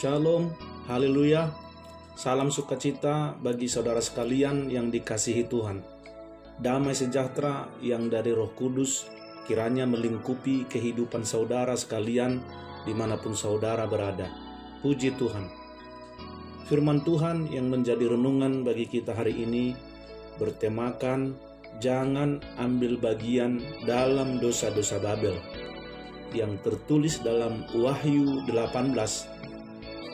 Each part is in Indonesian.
Shalom, haleluya. Salam sukacita bagi saudara sekalian yang dikasihi Tuhan. Damai sejahtera yang dari Roh Kudus kiranya melingkupi kehidupan saudara sekalian dimanapun saudara berada. Puji Tuhan. Firman Tuhan yang menjadi renungan bagi kita hari ini bertemakan jangan ambil bagian dalam dosa-dosa Babel, yang tertulis dalam Wahyu 18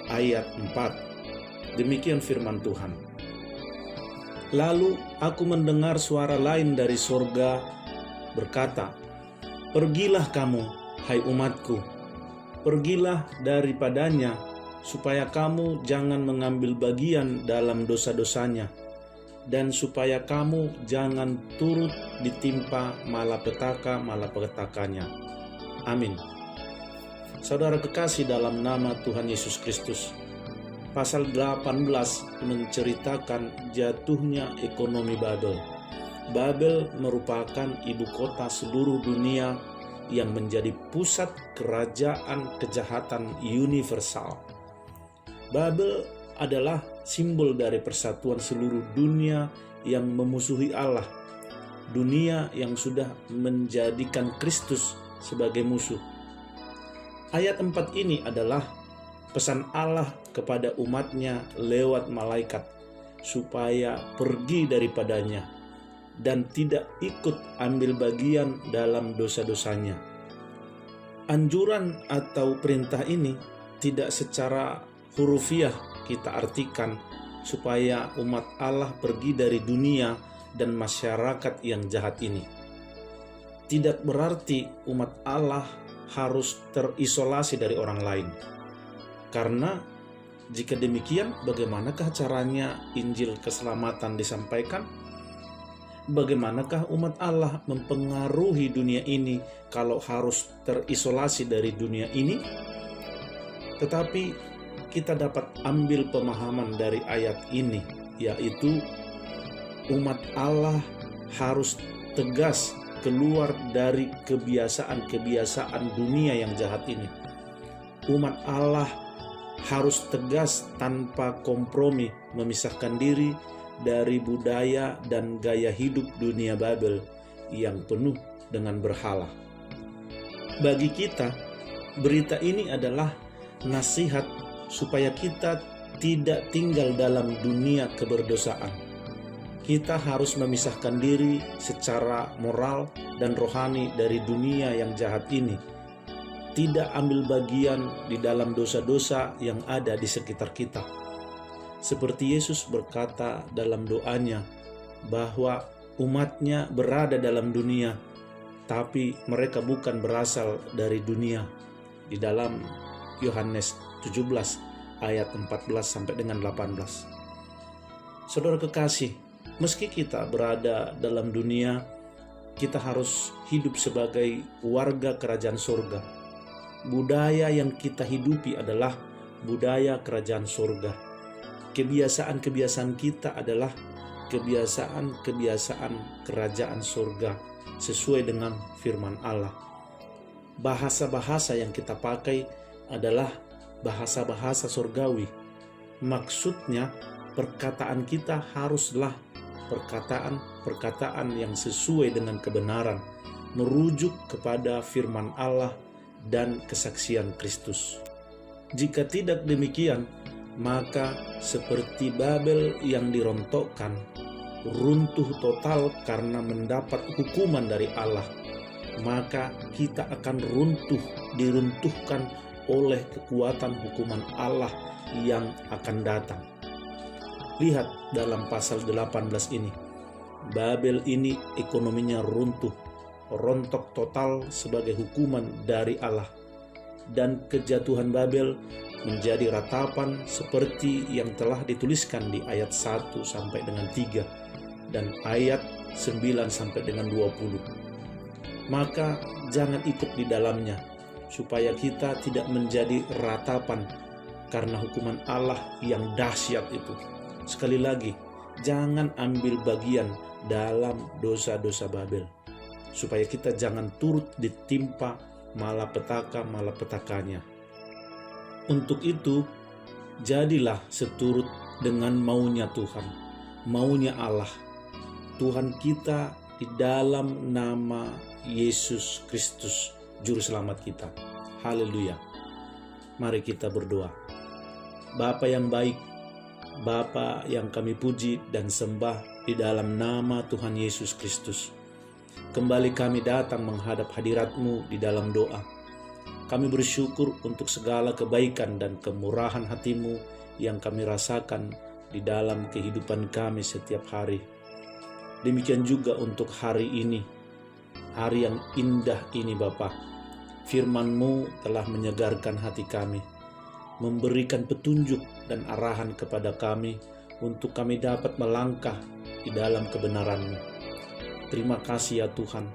ayat 4. Demikian firman Tuhan. Lalu aku mendengar suara lain dari sorga berkata, "Pergilah kamu, hai umatku, pergilah daripadanya, supaya kamu jangan mengambil bagian dalam dosa-dosanya, dan supaya kamu jangan turut ditimpa malapetaka-malapetakanya." Amin. Saudara kekasih dalam nama Tuhan Yesus Kristus, pasal 18 menceritakan jatuhnya ekonomi Babel. Babel merupakan ibu kota seluruh dunia yang menjadi pusat kerajaan kejahatan universal. Babel adalah simbol dari persatuan seluruh dunia yang memusuhi Allah, dunia yang sudah menjadikan Kristus sebagai musuh. Ayat 4 ini adalah pesan Allah kepada umatnya lewat malaikat supaya pergi daripadanya dan tidak ikut ambil bagian dalam dosa-dosanya. Anjuran atau perintah ini tidak secara hurufiah kita artikan supaya umat Allah pergi dari dunia dan masyarakat yang jahat ini. Tidak berarti umat Allah harus terisolasi dari orang lain. Karena jika demikian, bagaimanakah caranya Injil keselamatan disampaikan? Bagaimanakah umat Allah mempengaruhi dunia ini kalau harus terisolasi dari dunia ini? Tetapi kita dapat ambil pemahaman dari ayat ini, yaitu umat Allah harus tegas keluar dari kebiasaan-kebiasaan dunia yang jahat ini. Umat Allah harus tegas tanpa kompromi memisahkan diri dari budaya dan gaya hidup dunia Babel yang penuh dengan berhala. Bagi kita, berita ini adalah nasihat supaya kita tidak tinggal dalam dunia keberdosaan. Kita harus memisahkan diri secara moral dan rohani dari dunia yang jahat ini. Tidak ambil bagian di dalam dosa-dosa yang ada di sekitar kita. Seperti Yesus berkata dalam doanya bahwa umatnya berada dalam dunia, tapi mereka bukan berasal dari dunia. Di dalam Yohanes 17 ayat 14 sampai dengan 18. Saudara kekasih, meski kita berada dalam dunia, kita harus hidup sebagai warga kerajaan surga. Budaya yang kita hidupi adalah budaya kerajaan surga. Kebiasaan-kebiasaan kita adalah kebiasaan-kebiasaan kerajaan surga sesuai dengan firman Allah. Bahasa-bahasa yang kita pakai adalah bahasa-bahasa surgawi. Maksudnya, perkataan kita haruslah perkataan-perkataan yang sesuai dengan kebenaran, merujuk kepada firman Allah dan kesaksian Kristus. Jika tidak demikian, maka seperti Babel yang dirontokkan, runtuh total karena mendapat hukuman dari Allah, maka kita akan diruntuhkan oleh kekuatan hukuman Allah yang akan datang. Lihat dalam pasal 18 ini, Babel ini ekonominya runtuh, rontok total sebagai hukuman dari Allah. Dan kejatuhan Babel menjadi ratapan seperti yang telah dituliskan di ayat 1 sampai dengan 3 dan ayat 9 sampai dengan 20. Maka jangan ikut di dalamnya, supaya kita tidak menjadi ratapan karena hukuman Allah yang dahsyat itu. Sekali lagi, jangan ambil bagian dalam dosa-dosa Babel, supaya kita jangan turut ditimpa malapetaka-malapetakanya. Untuk itu, Jadilah seturut dengan maunya Tuhan, maunya Allah, Tuhan kita, di dalam nama Yesus Kristus, Juru Selamat kita. Haleluya. Mari kita berdoa. Bapa yang baik, Bapa yang kami puji dan sembah di dalam nama Tuhan Yesus Kristus. Kembali kami datang menghadap hadirat-Mu di dalam doa. Kami bersyukur untuk segala kebaikan dan kemurahan hati-Mu yang kami rasakan di dalam kehidupan kami setiap hari. Demikian juga untuk hari ini, hari yang indah ini Bapa. Firman-Mu telah menyegarkan hati kami, memberikan petunjuk dan arahan kepada kami untuk kami dapat melangkah di dalam kebenaran-Mu. Terima kasih ya Tuhan,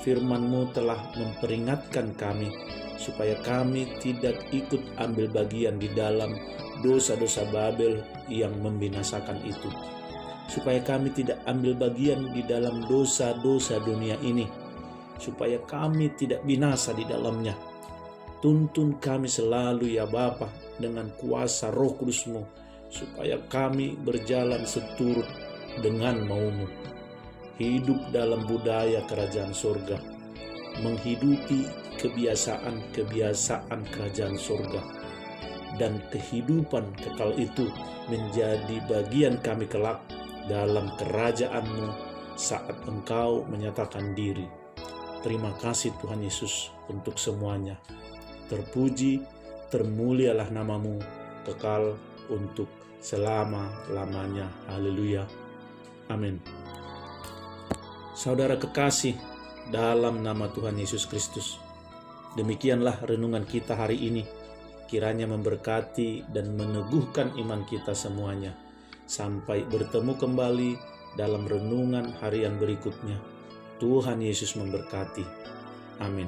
firman-Mu telah memperingatkan kami supaya kami tidak ikut ambil bagian di dalam dosa-dosa Babel yang membinasakan itu. Supaya kami tidak ambil bagian di dalam dosa-dosa dunia ini, supaya kami tidak binasa di dalamnya. Tuntun kami selalu ya Bapa dengan kuasa Roh Kudus-Mu, supaya kami berjalan seturut dengan mau-Mu. Hidup dalam budaya kerajaan surga, menghidupi kebiasaan-kebiasaan kerajaan surga, dan kehidupan kekal itu menjadi bagian kami kelak dalam kerajaan-Mu saat Engkau menyatakan diri. Terima kasih Tuhan Yesus untuk semuanya. Terpuji, termulialah nama-Mu kekal untuk selama-lamanya. Haleluya. Amin. Saudara kekasih dalam nama Tuhan Yesus Kristus, demikianlah renungan kita hari ini. Kiranya memberkati dan meneguhkan iman kita semuanya. Sampai bertemu kembali dalam renungan harian berikutnya. Tuhan Yesus memberkati. Amin.